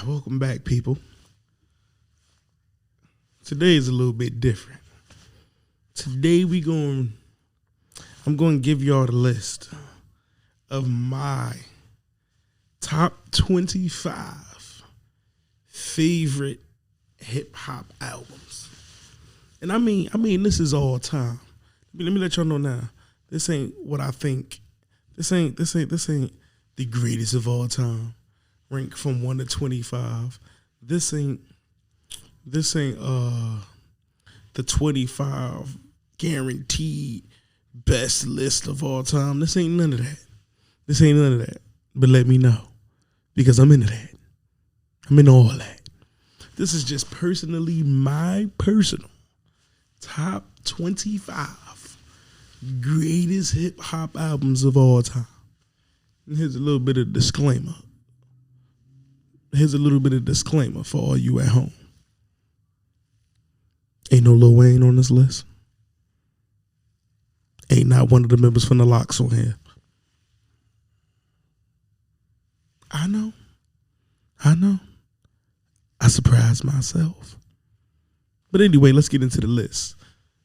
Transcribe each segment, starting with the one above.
Welcome back, people. Today is a little bit different. Today I'm going to give y'all the list of my top 25 favorite hip hop albums. And I mean this is all time. Let me let y'all know now. This ain't what I think. This ain't the greatest of all time. Rank from 1 to 25. This ain't the 25 guaranteed best list of all time. This ain't none of that. But let me know, because I'm into that. I'm into all that. This is just personally my personal top 25 greatest hip hop albums of all time. And here's a little bit of disclaimer. For all you at home. Ain't no Lil Wayne on this list. Ain't not one of the members from the Locks on here. I know. I surprised myself. But anyway, let's get into the list.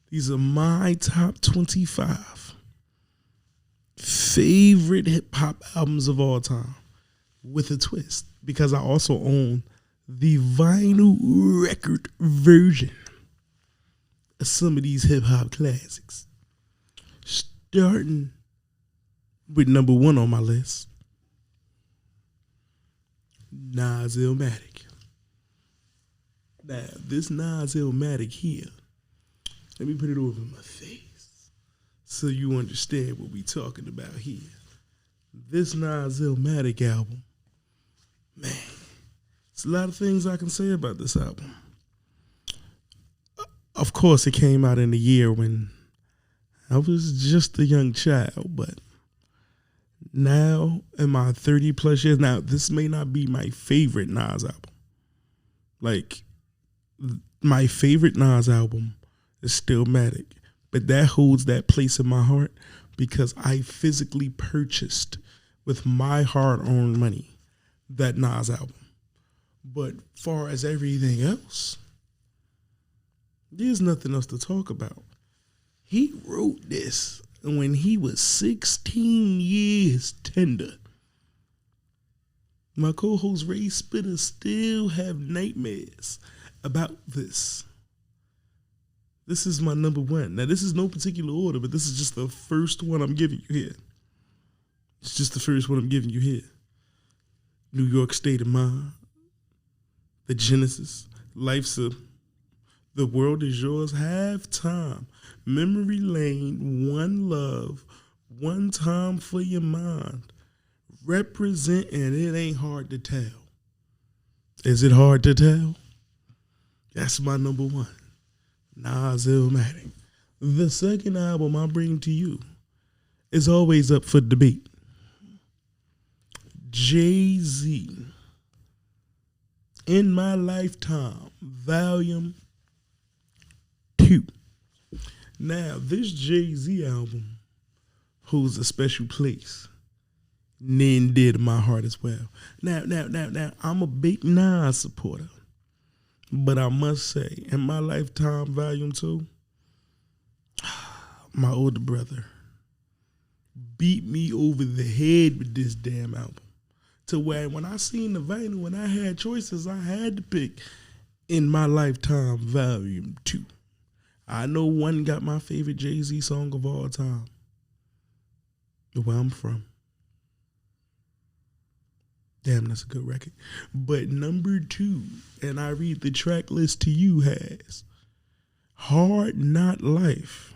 These are my top 25 favorite hip hop albums of all time, with a twist, because I also own the vinyl record version of some of these hip hop classics. Starting with number 1 on my list, Nas Illmatic. Now, this Nas Illmatic here, let me put it over my face so you understand what we talking about here. This Nas Illmatic album, man, there's a lot of things I can say about this album. Of course, it came out in a year when I was just a young child, but now in my 30 plus years, now this may not be my favorite Nas album. Like, my favorite Nas album is Stillmatic, but that holds that place in my heart because I physically purchased with my hard-earned money that Nas album. But far as everything else, there's nothing else to talk about. He wrote this when he was 16 years tender. My co-host Ray Spitter still have nightmares about this. This is my number 1. Now, this is no particular order, but this is just the first one I'm giving you here. It's just the first one I'm giving you here. New York State of Mind, The Genesis, Life's a... The World Is Yours, Halftime, Memory Lane, One Love, One Time for Your Mind, Represent, and It Ain't Hard to Tell. Is it hard to tell? That's my number 1, Nas Illmatic. The second album I bring to you is always up for debate. Jay-Z, In My Lifetime, Volume 2. Now, this Jay-Z album holds a special place near and dear to my heart as well. Now, I'm a big Nas supporter, but I must say, In My Lifetime, Volume 2, my older brother beat me over the head with this damn album, to where when I seen the vinyl and I had choices, I had to pick In My Lifetime, Volume 2. I know one got my favorite Jay-Z song of all time, Where I'm From. Damn, that's a good record. But number 2, and I read the track list to you, has Hard Not Life.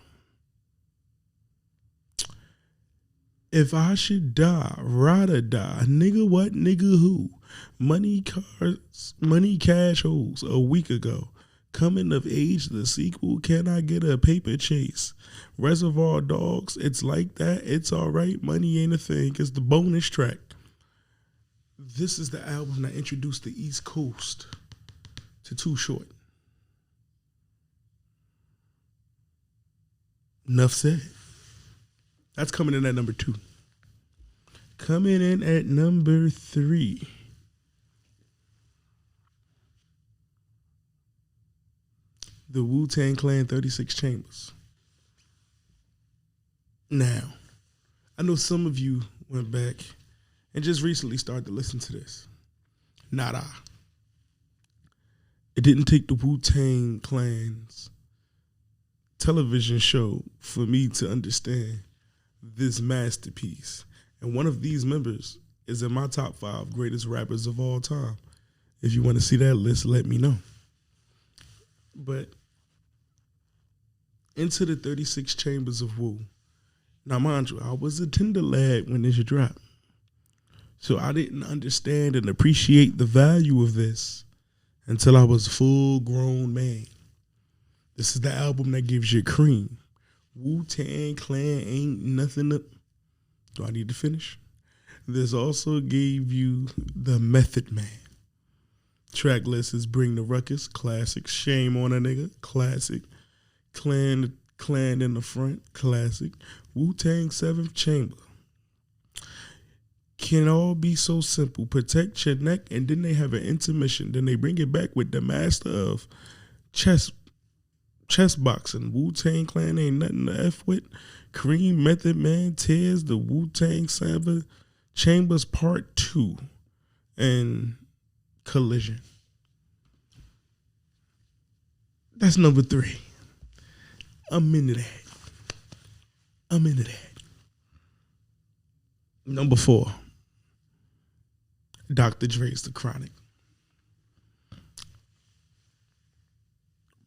If I should die, rather die. Nigga what, nigga who? Money cars, money cash holes a week ago. Coming of Age, the sequel, Can I Get a Paper Chase? Reservoir Dogs, It's Like That, It's Alright, Money Ain't a Thing. It's the bonus track. This is the album that introduced the East Coast to Too Short. Enough said. That's coming in at number 2. Coming in at number 3. the Wu-Tang Clan 36 Chambers. Now, I know some of you went back and just recently started to listen to this. Not I. It didn't take the Wu-Tang Clan's television show for me to understand this masterpiece. And one of these members is in my top 5 greatest rappers of all time. If you want to see that list, let me know. But Into the 36 Chambers of Wu. Now, mind you, I was a tender lad when this dropped. So I didn't understand and appreciate the value of this until I was a full-grown man. This is the album that gives you cream. Wu-Tang Clan ain't nothing up. Do I need to finish? This also gave you the Method Man. Track list is Bring the Ruckus, classic. Shame on a Nigga, classic. Clan in the Front, classic. Wu-Tang 7th Chamber. Can all be so simple. Protect your neck, and then they have an intermission. Then they bring it back with the master of chess boxing. Wu-Tang Clan ain't nothing to F with. Cream, Method Man, Tears, the Wu-Tang 7 Chambers Part 2, and Collision. That's number 3. I'm into that. Number 4, Dr. Dre's The Chronic.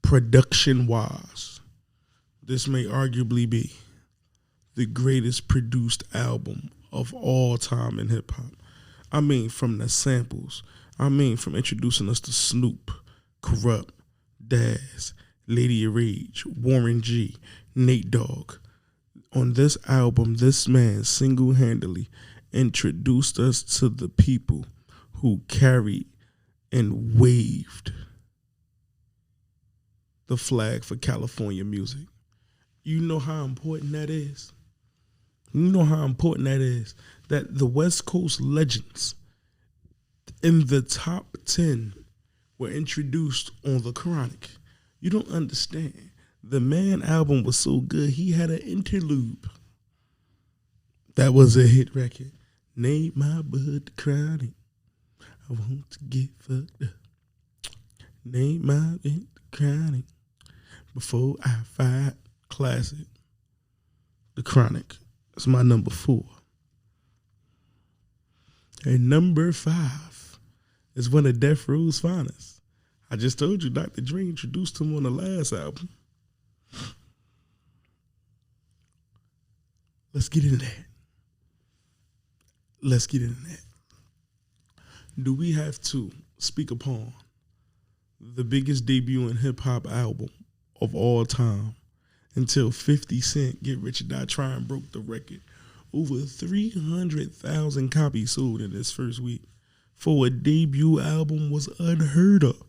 Production-wise, this may arguably be the greatest produced album of all time in hip-hop. I mean, from the samples. I mean, from introducing us to Snoop, Corrupt, Daz, Lady of Rage, Warren G, Nate Dogg. On this album, this man single-handedly introduced us to the people who carried and waved the flag for California music. You know how important that is? That the West Coast legends in the top 10 were introduced on The Chronic. You don't understand. The Man album was so good, he had an interlude. That was a hit record. Name my bud The Chronic. I want to get fucked up. Name my bud The Chronic. Before I fight. Classic. The Chronic. That's my number 4. And number 5 is one of Death Row's finest. I just told you Dr. Dre introduced him on the last album. Let's get into that. Do we have to speak upon the biggest debut in hip-hop album of all time until 50 Cent, Get Rich or Die Trying, broke the record? Over 300,000 copies sold in this first week for a debut album was unheard of,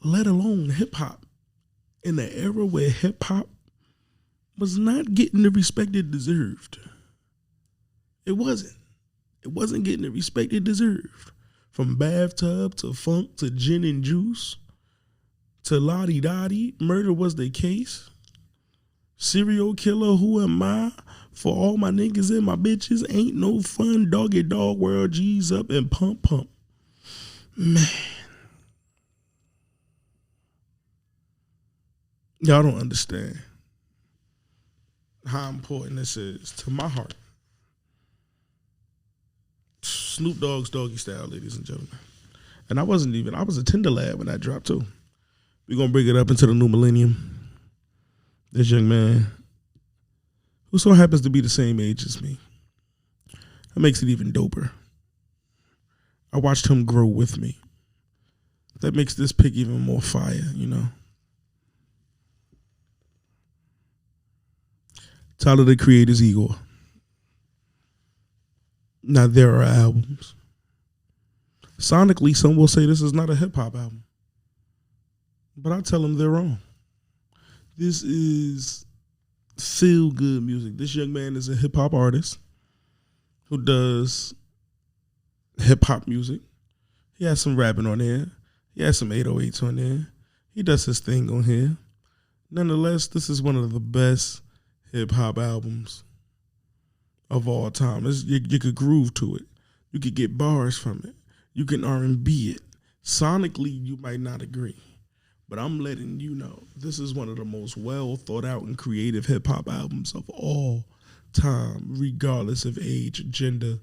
let alone hip-hop. In the era where hip-hop was not getting the respect it deserved. It wasn't getting the respect it deserved. From Bathtub to Funk to Gin and Juice to Lottie Dottie, Murder Was the Case, Serial Killer, Who Am I, For All My Niggas and My Bitches, Ain't No Fun, Doggy Dog World, G's Up, and Pump Pump. Man. Y'all don't understand how important this is to my heart. Snoop Dogg's Doggy Style, ladies and gentlemen. And I was a tender lad when that dropped too. We're going to bring it up into the new millennium. This young man, who so happens to be the same age as me, that makes it even doper. I watched him grow with me. That makes this pick even more fire, you know. Tyler, the Creator's Igor. Now, there are albums. Sonically, some will say this is not a hip-hop album. But I tell them they're wrong. This is feel-good music. This young man is a hip-hop artist who does hip-hop music. He has some rapping on there. He has some 808s on there. He He does his thing on here. Nonetheless, this is one of the best hip hop albums of all time. You could groove to it. You could get bars from it. You can R&B it. Sonically, you might not agree. But I'm letting you know, this is one of the most well thought out and creative hip hop albums of all time, regardless of age, gender,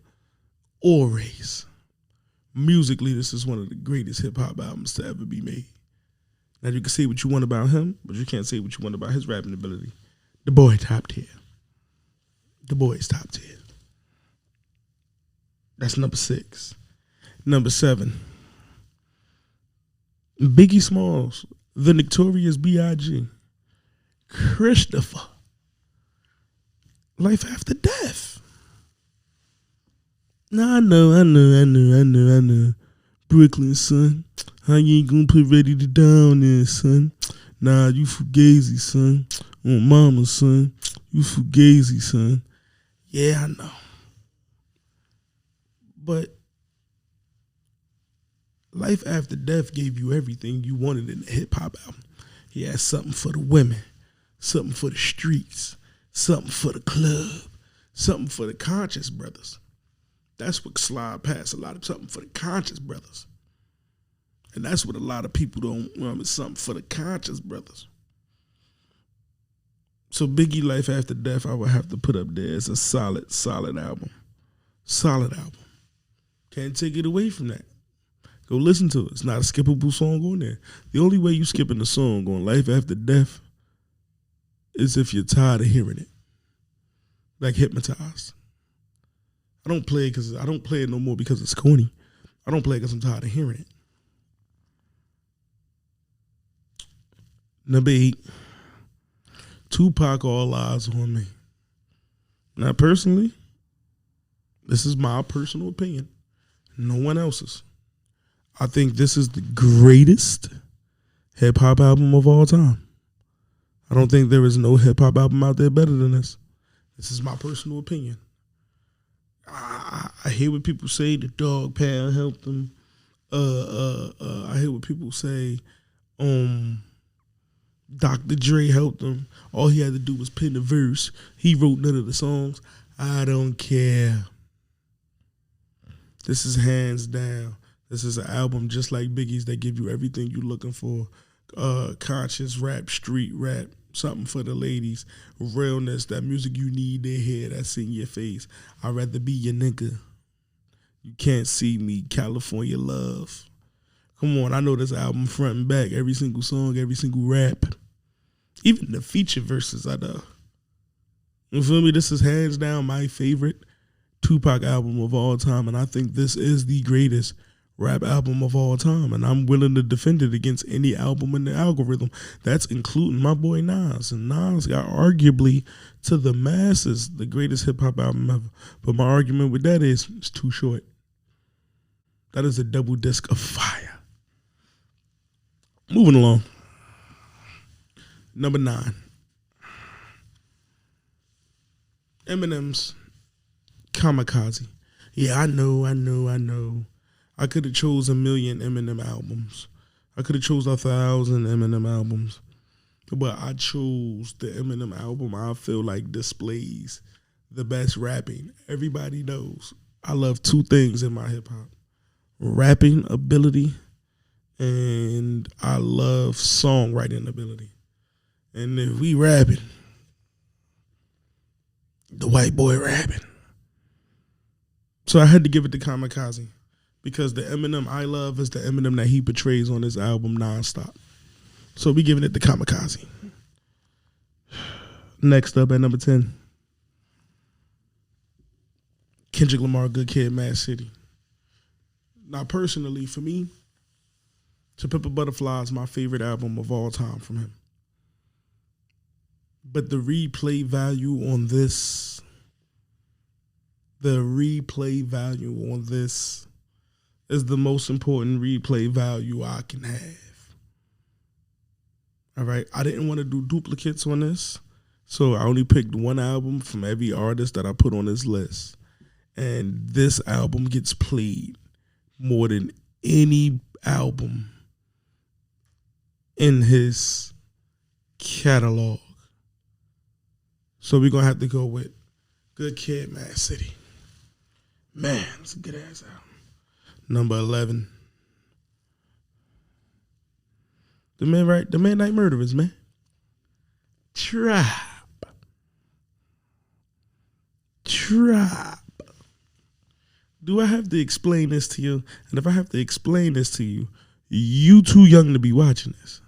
or race. Musically, this is one of the greatest hip hop albums to ever be made. Now, you can say what you want about him, but you can't say what you want about his rapping ability. The boy top tier. The boy's top tier. That's number 6. Number 7. Biggie Smalls, the Notorious B.I.G. Christopher. Life After Death. Now I know. Brooklyn, son. How you ain't gonna put Ready to Down there, son? Nah, you fugazi, son. On mama, son. You fugazi, son. Yeah, I know. But Life After Death gave you everything you wanted in a hip-hop album. He had something for the women, something for the streets, something for the club, something for the conscious brothers. That's what slide past a lot of something for the conscious brothers. And that's what a lot of people don't want, is something for the conscious brothers. So Biggie Life After Death, I would have to put up there as a solid album. Solid album. Can't take it away from that. Go listen to it. It's not a skippable song on there. The only way you skipping the song on Life After Death is if you're tired of hearing it. Like Hypnotized. I don't play it no more because it's corny. I don't play it because I'm tired of hearing it. Number 8. Tupac, All Eyes on Me. Now, personally, this is my personal opinion. No one else's. I think this is the greatest hip-hop album of all time. I don't think there is no hip-hop album out there better than this. This is my personal opinion. I hear what people say, the Dog Pound helped them. I hear what people say, Dr. Dre helped him. All he had to do was pen the verse. He wrote none of the songs. I don't care. This is hands down. This is an album just like Biggie's that give you everything you're looking for. Conscious rap, street rap, something for the ladies, realness, that music you need to hear, that's in your face. I'd rather be your nigga. You can't see me, California love. Come on, I know this album front and back, every single song, every single rap. Even the feature verses, I know. You feel me? This is hands down my favorite Tupac album of all time, and I think this is the greatest rap album of all time, and I'm willing to defend it against any album in the algorithm. That's including my boy Nas, and Nas got arguably to the masses the greatest hip-hop album ever. But my argument with that is it's too short. That is a double disc of fire. Moving along. Number 9. Eminem's Kamikaze. Yeah, I know. I could have chose 1,000,000 Eminem albums. I could have chose 1,000 Eminem albums. But I chose the Eminem album I feel like displays the best rapping. Everybody knows I love 2 things in my hip hop. Rapping ability and I love songwriting ability. And if we rapping, the white boy rapping. So I had to give it to Kamikaze. Because the Eminem I love is the Eminem that he portrays on his album nonstop. So we giving it to Kamikaze. Next up at number 10. Kendrick Lamar, Good Kid, Mad City. Now personally, for me, To Pimp a Butterfly is my favorite album of all time from him. But the replay value on this is the most important replay value I can have. All right. I didn't want to do duplicates on this, so I only picked one album from every artist that I put on this list. And this album gets played more than any album in his catalog. So we're gonna have to go with Good Kid, Mad City. Man, it's a good ass album. Number 11. The Midnight Murderers, man. Tribe. Do I have to explain this to you? And if I have to explain this to you, you too young to be watching this.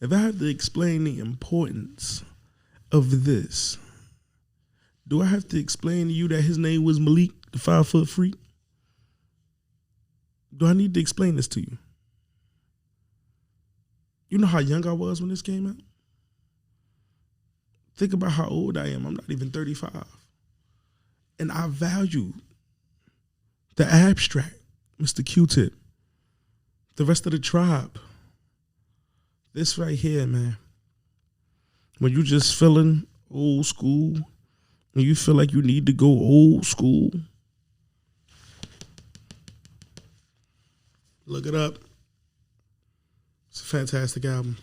If I have to explain the importance of this, do I have to explain to you that his name was Malik, the 5-foot freak? Do I need to explain this to you? You know how young I was when this came out? Think about how old I am. I'm not even 35. And I value the abstract, Mr. Q-Tip, the rest of the tribe. This right here, man. When you just feeling old school, when you feel like you need to go old school, look it up. It's a fantastic album.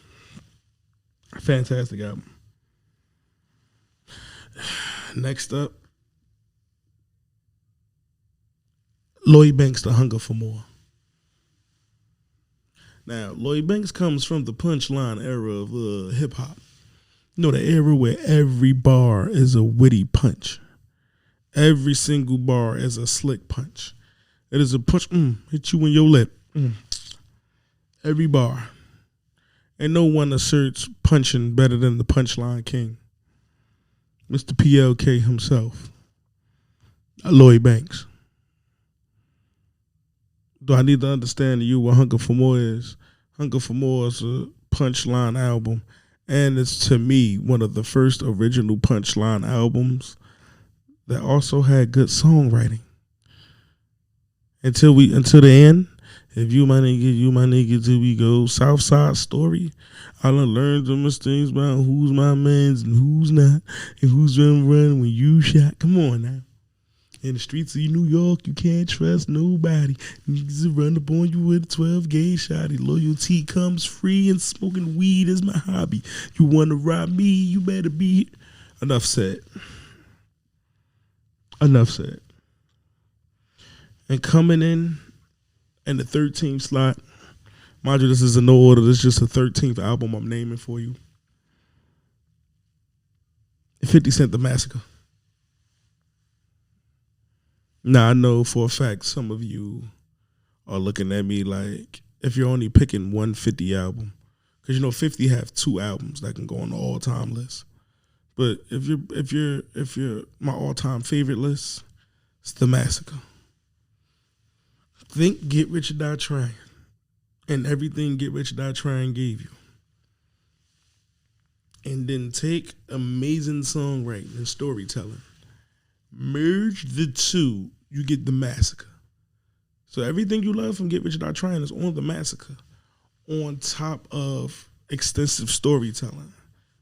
Fantastic album. Next up, Lloyd Banks, The Hunger for More. Now, Lloyd Banks comes from the punchline era of hip-hop. You know, the era where every bar is a witty punch. Every single bar is a slick punch. It is a punch, hit you in your lip. Every bar. And no one asserts punching better than the punchline king. Mr. PLK himself. Lloyd Banks. Do I need to understand to you what Hunger for More is? Hunger for More is a punchline album. And it's, to me, one of the first original punchline albums that also had good songwriting. Until the end, if you my nigga till we go. Southside Story. I done learned some things about who's my mans and who's not, and who's gonna run when you shot. Come on now. In the streets of New York, you can't trust nobody. Niggas will run up on you with a 12-gauge shotty. Loyalty comes free and smoking weed is my hobby. You want to rob me, you better be. Enough said. Enough said. And coming in the 13th slot, mind you, this is in no order. This is just the 13th album I'm naming for you. 50 Cent, The Massacre. Now, I know for a fact some of you are looking at me like, if you're only picking one 50 album, because 50 have 2 albums that can go on the all-time list. But if you're my all-time favorite list, it's The Massacre. Think Get Rich or Die Trying, and everything Get Rich or Die Trying gave you. And then take amazing songwriting and storytelling. Merge the two, you get The Massacre. So everything you love from Get Rich or Die Trying is on The Massacre, on top of extensive storytelling,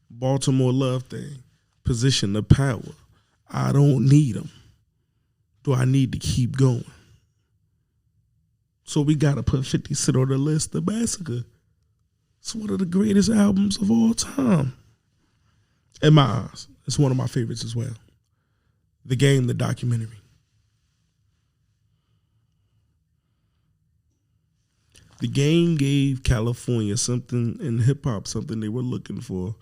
Baltimore Love Thing, Position of Power, I Don't Need 'Em. Do I need to keep going? So we gotta put 50 Cent on the list. The Massacre. It's one of the greatest albums of all time. In my eyes, it's one of my favorites as well. The Game, the documentary. The Game gave California something in hip-hop, something they were looking for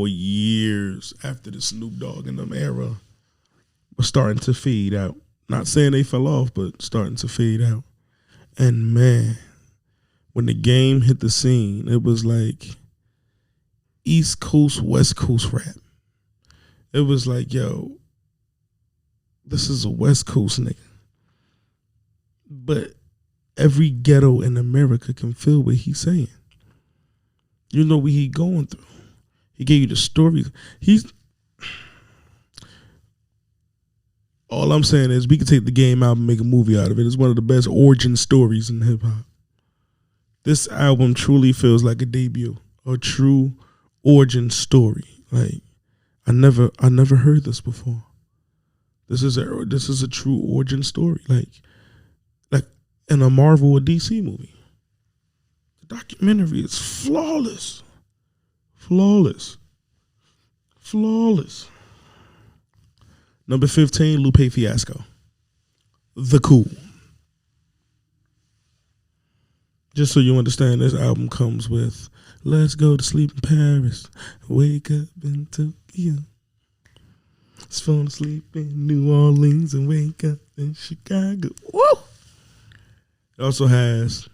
years after the Snoop Dogg and them era was starting to fade out. Not saying they fell off, but starting to fade out. And man, when The Game hit the scene, it was like East Coast, West Coast rap. It was like, yo, this is a West Coast nigga. But every ghetto in America can feel what he's saying. You know what he going through. He gave you the stories. All I'm saying is we could take The Game out and make a movie out of it. It's one of the best origin stories in hip hop. This album truly feels like a debut, a true origin story. Like I never heard this before. This is a true origin story, like in a Marvel or DC movie. documentary is flawless. Flawless. Flawless. Number 15, Lupe Fiasco. The Cool. Just so you understand, this album comes with Let's Go to Sleep in Paris, Wake Up in Tokyo. It's fun to sleep in New Orleans and wake up in Chicago. Woo! It also has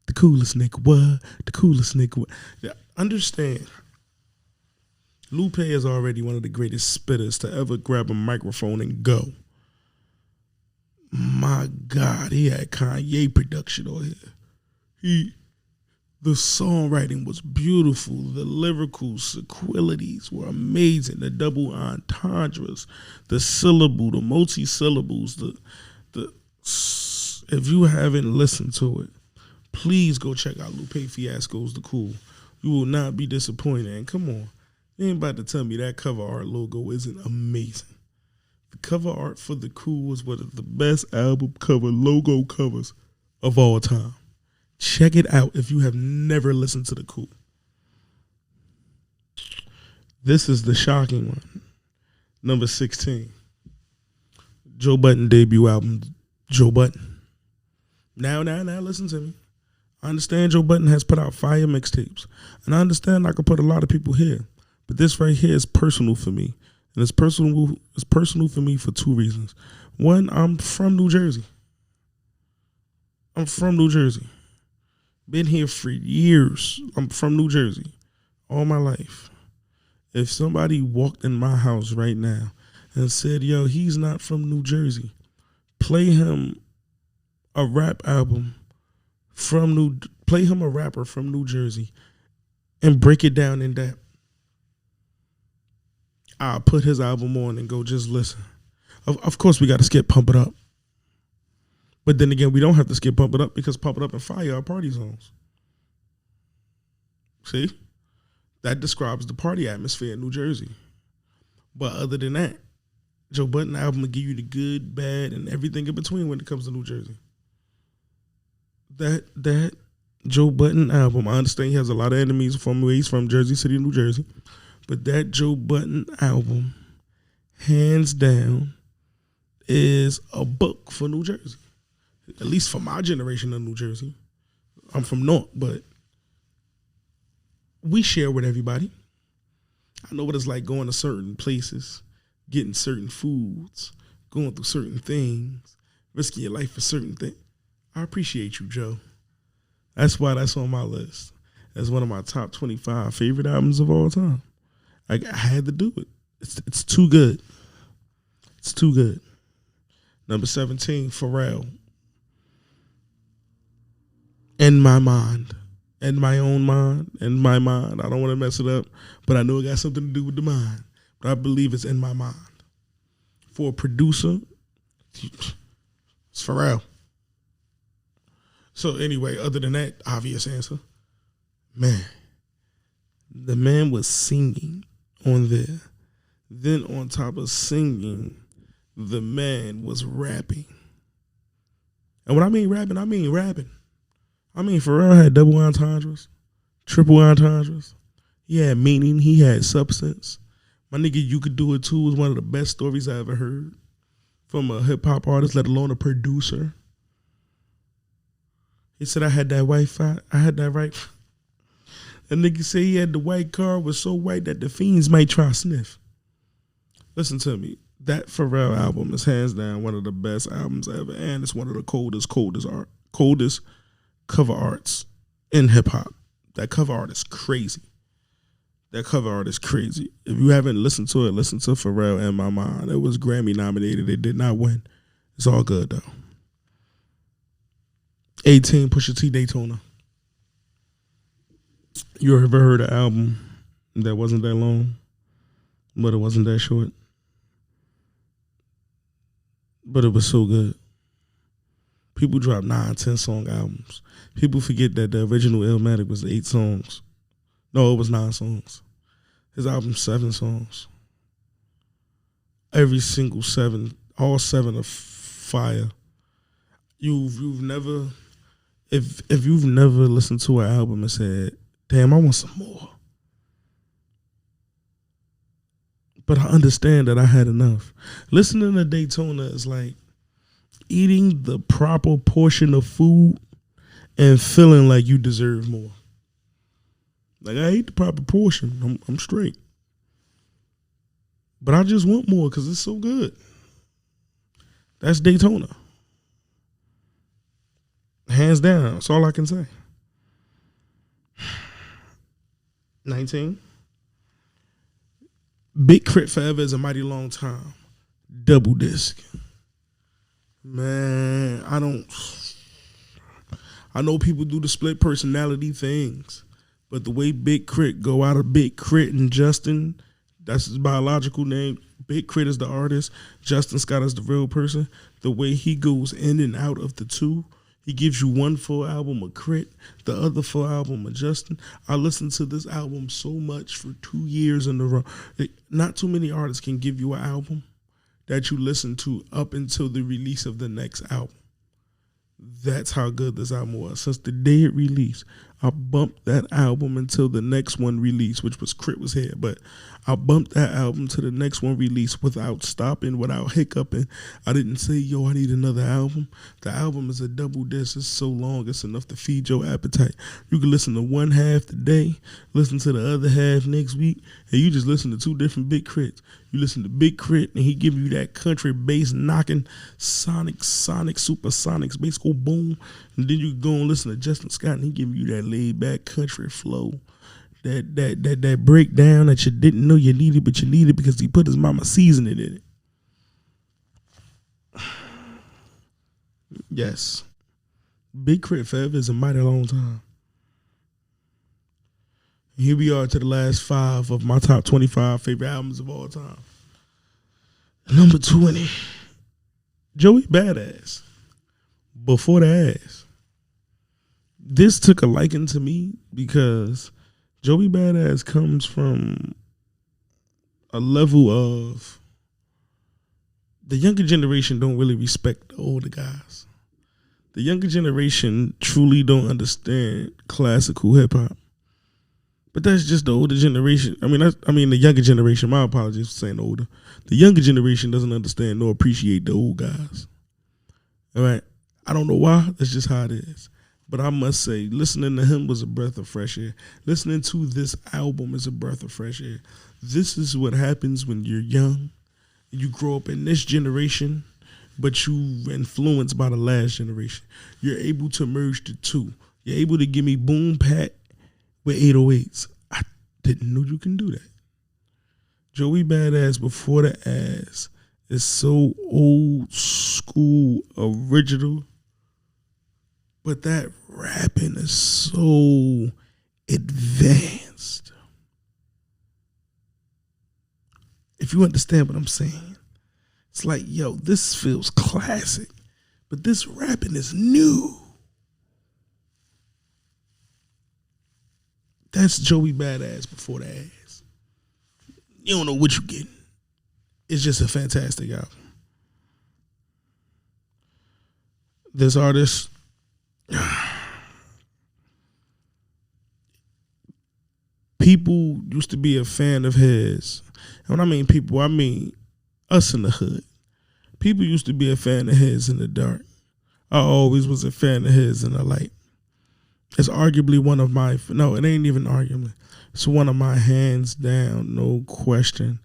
the coolest nigga what? The coolest nigga what? Yeah, understand, Lupe is already one of the greatest spitters to ever grab a microphone and go. My God, he had Kanye production on here. The songwriting was beautiful. The lyrical sequelities were amazing. The double entendres, the syllable, the multi-syllables, if you haven't listened to it, please go check out Lupe Fiasco's The Cool. You will not be disappointed. And come on, you ain't about to tell me that cover art logo isn't amazing. The cover art for The Cool was one of the best album cover logo covers of all time. Check it out if you have never listened to The Cool. This is the shocking one. Number 16. Joe Budden debut album, Joe Budden. Now, listen to me. I understand Joe Budden has put out fire mixtapes. And I understand I could put a lot of people here. But this right here is personal for me. And it's personal for me for two reasons. One, I'm from New Jersey. Been here for years. I'm from New Jersey all my life. If somebody walked in my house right now and said, yo, he's not from New Jersey, play him a rap album play him a rapper from New Jersey and break it down in depth, I'll put his album on and go just listen. Of course, we got to skip Pump It Up. But then again, we don't have to skip Pump It Up because Pump It Up and Fire are party songs. See? That describes the party atmosphere in New Jersey. But other than that, Joe Budden album will give you the good, bad, and everything in between when it comes to New Jersey. That Joe Budden album, I understand he has a lot of enemies from where he's from, Jersey City, New Jersey. But that Joe Budden album, hands down, is a book for New Jersey. At least for my generation of New Jersey. I'm from North, but we share with everybody. I know what it's like going to certain places, getting certain foods, going through certain things, risking your life for certain things. I appreciate you, Joe. That's why that's on my list. That's one of my top 25 favorite albums of all time. I had to do it. It's too good. It's too good. Number 17, Pharrell. In my mind. In my own mind. In my mind. I don't want to mess it up, but I know it got something to do with the mind. But I believe it's in my mind. For a producer, it's Pharrell. So anyway, other than that, obvious answer. Man, the man was singing on there. Then on top of singing, the man was rapping. And when I mean rapping, I mean rapping. I mean, Pharrell had double entendres, triple entendres. He had meaning. He had substance. My nigga, You Could Do It Too was one of the best stories I ever heard from a hip-hop artist, let alone a producer. He said, I had that Wi-Fi. I had that right. That nigga said he had the white car, was so white that the fiends might try sniff. Listen to me. That Pharrell album is hands down one of the best albums ever, and it's one of the coldest cover arts in hip-hop. That cover art is crazy. If you haven't listened to it, listen to Pharrell In My Mind. It was Grammy nominated. It did not win. It's all good, though. 18, Pusha T, Daytona. You ever heard an album that wasn't that long, but it wasn't that short? But it was so good. People drop 9, 10 song albums. People forget that the original Illmatic was 8 songs. No, it was 9 songs. His album's 7 songs. Every single 7, all 7 are fire. You've never, if you've never listened to an album and said, damn, I want some more, but I understand that I had enough. Listening to Daytona is like eating the proper portion of food and feeling like you deserve more. Like, I ate the proper portion. I'm straight. But I just want more because it's so good. That's Daytona. Hands down. That's all I can say. 19. Big Crit Forever is a Mighty Long Time. Double disc. Man, I know people do the split personality things, but the way Big Crit go out of Big Crit and Justin, that's his biological name. Big Crit is the artist. Justin Scott is the real person. The way he goes in and out of the two, he gives you one full album of Crit, the other full album of Justin. I listened to this album so much for 2 years in a row. Not too many artists can give you an album that you listen to up until the release of the next album. That's how good this album was. Since the day it released, I bumped that album until the next one released, which was Crit was here. But I bumped that album to the next one released without stopping, without hiccuping. I didn't say, yo, I need another album. The album is a double disc. It's so long, it's enough to feed your appetite. You can listen to one half today, listen to the other half next week, and you just listen to two different Big Crits. You listen to Big Crit, and he give you that country bass knocking, sonic, supersonics, bass go boom. And then you go and listen to Justin Scott, and he give you that laid back country flow, that breakdown that you didn't know you needed, but you needed because he put his mama seasoning in it. Yes, Big Crit Forever is a mighty long time. Here we are to the last 5 of my top 25 favorite albums of all time. Number 20, Joey Badass, Before the Ass. This took a liking to me because Joey Badass comes from a level of the younger generation don't really respect the older guys. The younger generation truly don't understand classical hip hop. But that's just the older generation. I mean the younger generation. My apologies for saying older. The younger generation doesn't understand nor appreciate the old guys. All right. I don't know why. That's just how it is. But I must say, listening to him was a breath of fresh air. Listening to this album is a breath of fresh air. This is what happens when you're young. You grow up in this generation, but you influenced by the last generation. You're able to merge the two. You're able to give me boom pat with 808s. I didn't know you can do that. Joey Badass Before the Ass is so old school, original, but that rapping is so advanced. If you understand what I'm saying, it's like, yo, this feels classic, but this rapping is new. That's Joey Badass Before the Ass. You don't know what you're getting. It's just a fantastic album. This artist, people used to be a fan of his. And when I mean people, I mean us in the hood. People used to be a fan of his in the dark. I always was a fan of his in the light. It's arguably one of my, no, it ain't even argument. It's one of my hands down, no question.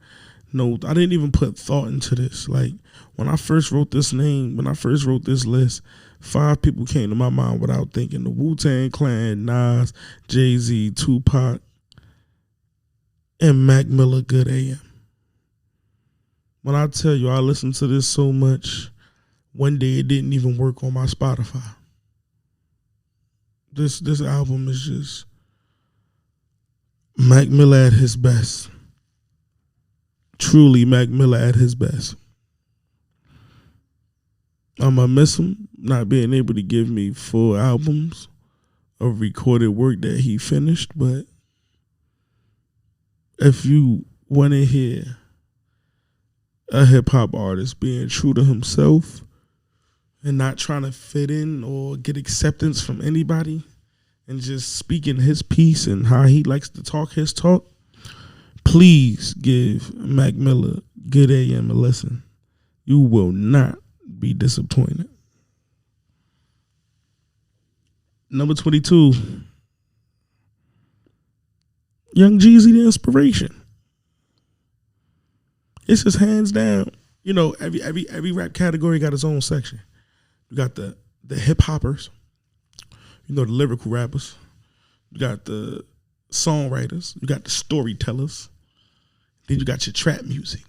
No, I didn't even put thought into this. Like, when I first wrote this name, when I first wrote this list, 5 people came to my mind without thinking. The Wu-Tang Clan, Nas, Jay-Z, Tupac, and Mac Miller, Good AM. When I tell you I listened to this so much, one day it didn't even work on my Spotify. This album is just Mac Miller at his best. Truly Mac Miller at his best. I'm going to miss him not being able to give me full albums of recorded work that he finished, but if you want to hear a hip-hop artist being true to himself and not trying to fit in or get acceptance from anybody and just speaking his piece and how he likes to talk his talk, please give Mac Miller Good AM a listen. You will not be disappointed. Number 22, Young Jeezy, The Inspiration. It's just hands down. You know, every rap category got its own section. You got the hip hoppers, you know, the lyrical rappers. You got the songwriters. You got the storytellers. Then you got your trap music.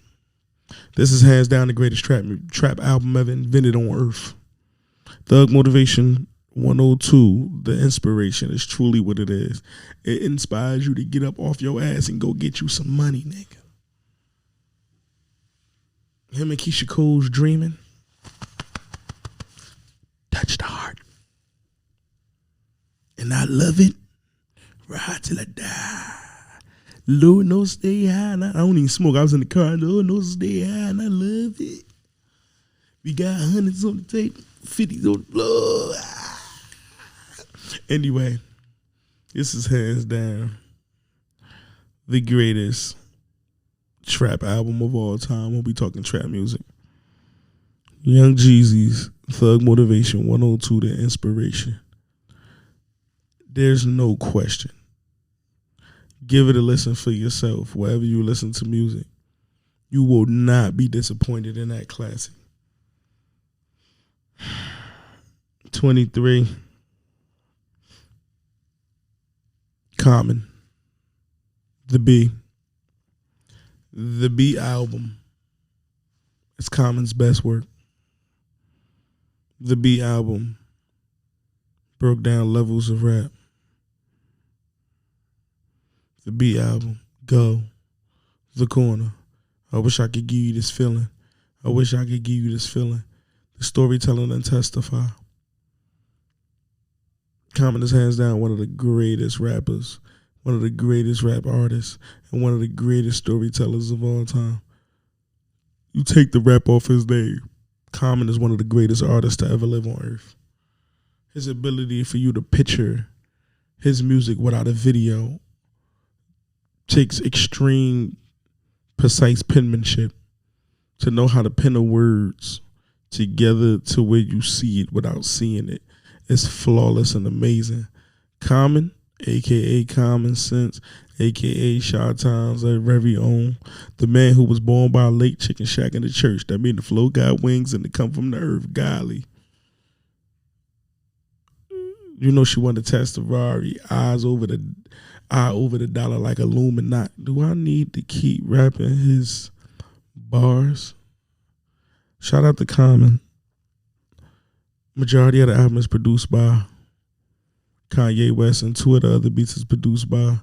This is hands down the greatest trap album ever invented on earth. Thug Motivation 102, The Inspiration, is truly what it is. It inspires you to get up off your ass and go get you some money, nigga. Him and Keisha Cole's Dreaming. Touch the heart. And I love it. Ride till I die. Lord knows stay high. And I don't even smoke. I was in the car. Lord knows stay high. And I love it. We got hundreds on the tape. 50s on the floor. Anyway, this is hands down the greatest trap album of all time. We'll be talking trap music. Young Jeezy's Thug Motivation 102, The Inspiration. There's no question. Give it a listen for yourself. Wherever you listen to music, you will not be disappointed in that classic. 23. Common. The B. The B album is Common's best work. The B album broke down levels of rap. The B album, Go, The Corner. I wish I could give you this feeling. I wish I could give you this feeling. The storytelling and testify. Common is hands down one of the greatest rappers, one of the greatest rap artists, and one of the greatest storytellers of all time. You take the rap off his name, Common is one of the greatest artists to ever live on earth. His ability for you to picture his music without a video takes extreme, precise penmanship to know how to pen the words together to where you see it without seeing it. It's flawless and amazing. Common, a.k.a. Common Sense, a.k.a. Chi-Town's very own, the man who was born by a late chicken shack in the church. That mean the flow got wings and they come from the earth. Golly. You know she wanted to test the Ferrari, eye over the dollar like Illuminati. Do I need to keep rapping his bars? Shout out to Common. Majority of the album is produced by Kanye West, and 2 of the other beats is produced by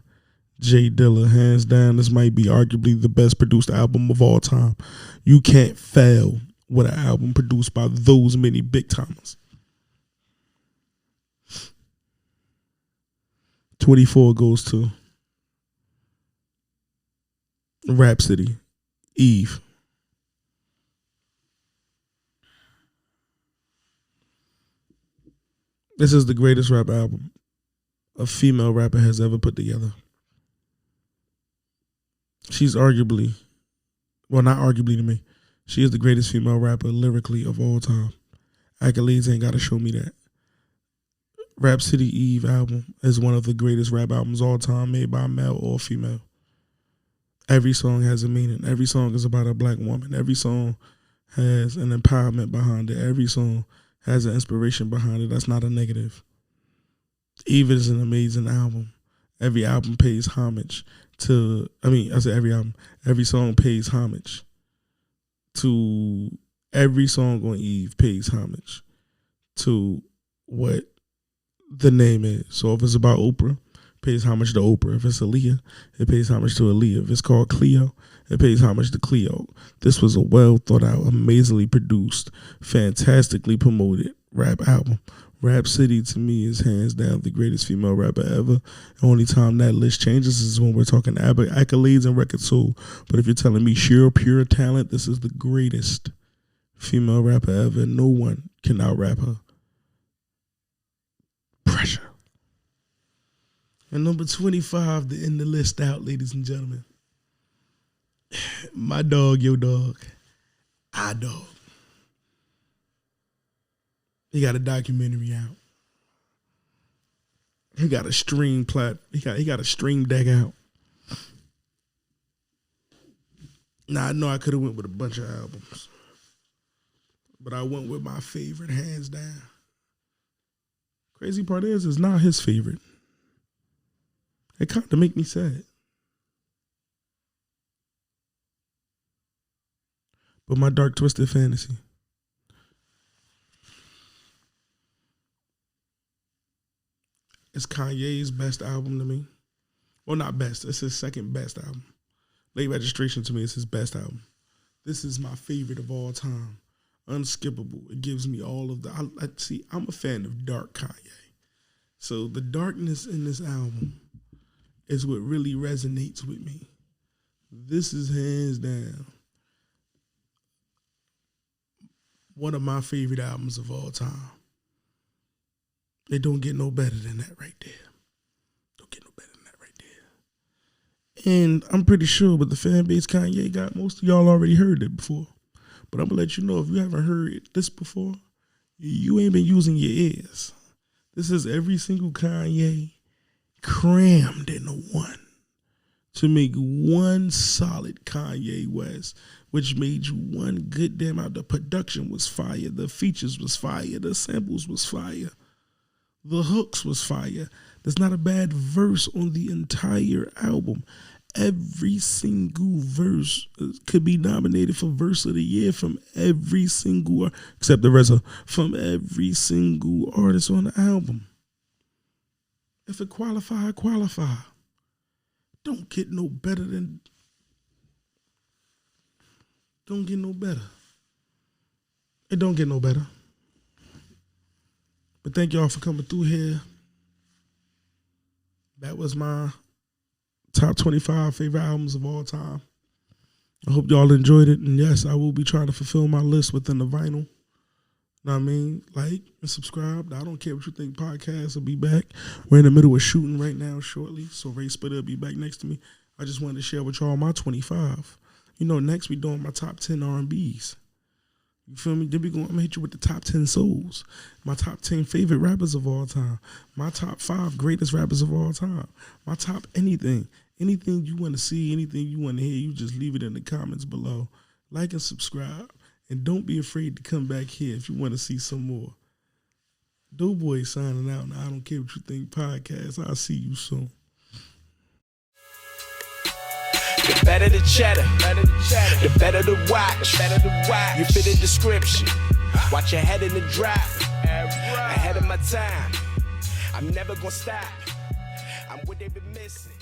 Jay Dilla. Hands down, this might be arguably the best produced album of all time. You can't fail with an album produced by those many big timers. 24 goes to Rhapsody, Eve. This is the greatest rap album a female rapper has ever put together. She's arguably, well, not arguably to me, she is the greatest female rapper lyrically of all time. Accolades ain't got to show me that. Rhapsody Eve album is one of the greatest rap albums all time made by a male or female. Every song has a meaning. Every song is about a black woman. Every song has an empowerment behind it. Every song has an inspiration behind it. That's not a negative. Eve is an amazing album. Every album pays homage to, every album. Every song pays homage to, every song on Eve pays homage to what the name is. So if it's about Oprah, it pays homage to Oprah. If it's Aaliyah, it pays homage to Aaliyah. If it's called Cleo, it pays homage to Cleo. This was a well thought out, amazingly produced, fantastically promoted rap album. Rhapsody to me is hands down the greatest female rapper ever. The only time that list changes is when we're talking accolades and record sold. But if you're telling me sheer pure talent, this is the greatest female rapper ever. No one can out-rap her. Pressure. And number 25 to end the list out, ladies and gentlemen. My dog, your dog. Our dog. He got a documentary out. He got a stream he got a stream deck out. Now I know I could have went with a bunch of albums, but I went with my favorite, hands down. Crazy part is, it's not his favorite. It kind of make me sad. But My Dark Twisted Fantasy. It's Kanye's best album to me. Well, not best. It's his second best album. Late Registration to me is his best album. This is my favorite of all time. Unskippable. It gives me all of the... See, I'm a fan of dark Kanye. So the darkness in this album is what really resonates with me. This is hands down one of my favorite albums of all time. They don't get no better than that right there. Don't get no better than that right there. And I'm pretty sure with the fan base Kanye got, most of y'all already heard it before. But I'm going to let you know, if you haven't heard this before, you ain't been using your ears. This is every single Kanye crammed into one to make one solid Kanye West, which made you one good damn out. The production was fire. The features was fire. The samples was fire. The hooks was fire. There's not a bad verse on the entire album. Every single verse could be nominated for Verse of the Year from every single, except the RZA, from every single artist on the album. If it qualify, qualify. Don't get no better than, don't get no better. It don't get no better. But thank y'all for coming through here. That was my top 25 favorite albums of all time. I hope y'all enjoyed it. And yes, I will be trying to fulfill my list within the vinyl. Know what I mean? Like and subscribe. I don't care what you think. Podcast will be back. We're in the middle of shooting right now shortly. So Ray Splitter will be back next to me. I just wanted to share with y'all my 25. You know, next we doing my top 10 R&Bs. You feel me? Then I'm going to hit you with the top 10 souls. My top 10 favorite rappers of all time. My top 5 greatest rappers of all time. My top anything. Anything you want to see, anything you want to hear, you just leave it in the comments below. Like and subscribe. And don't be afraid to come back here if you want to see some more. Doughboy signing out. Now, I don't care what you think. Podcast. I'll see you soon. The better the cheddar, the better the watch. You fit the description. Watch your head in the drop. Ahead of my time. I'm never gonna stop. I'm what they've been missing.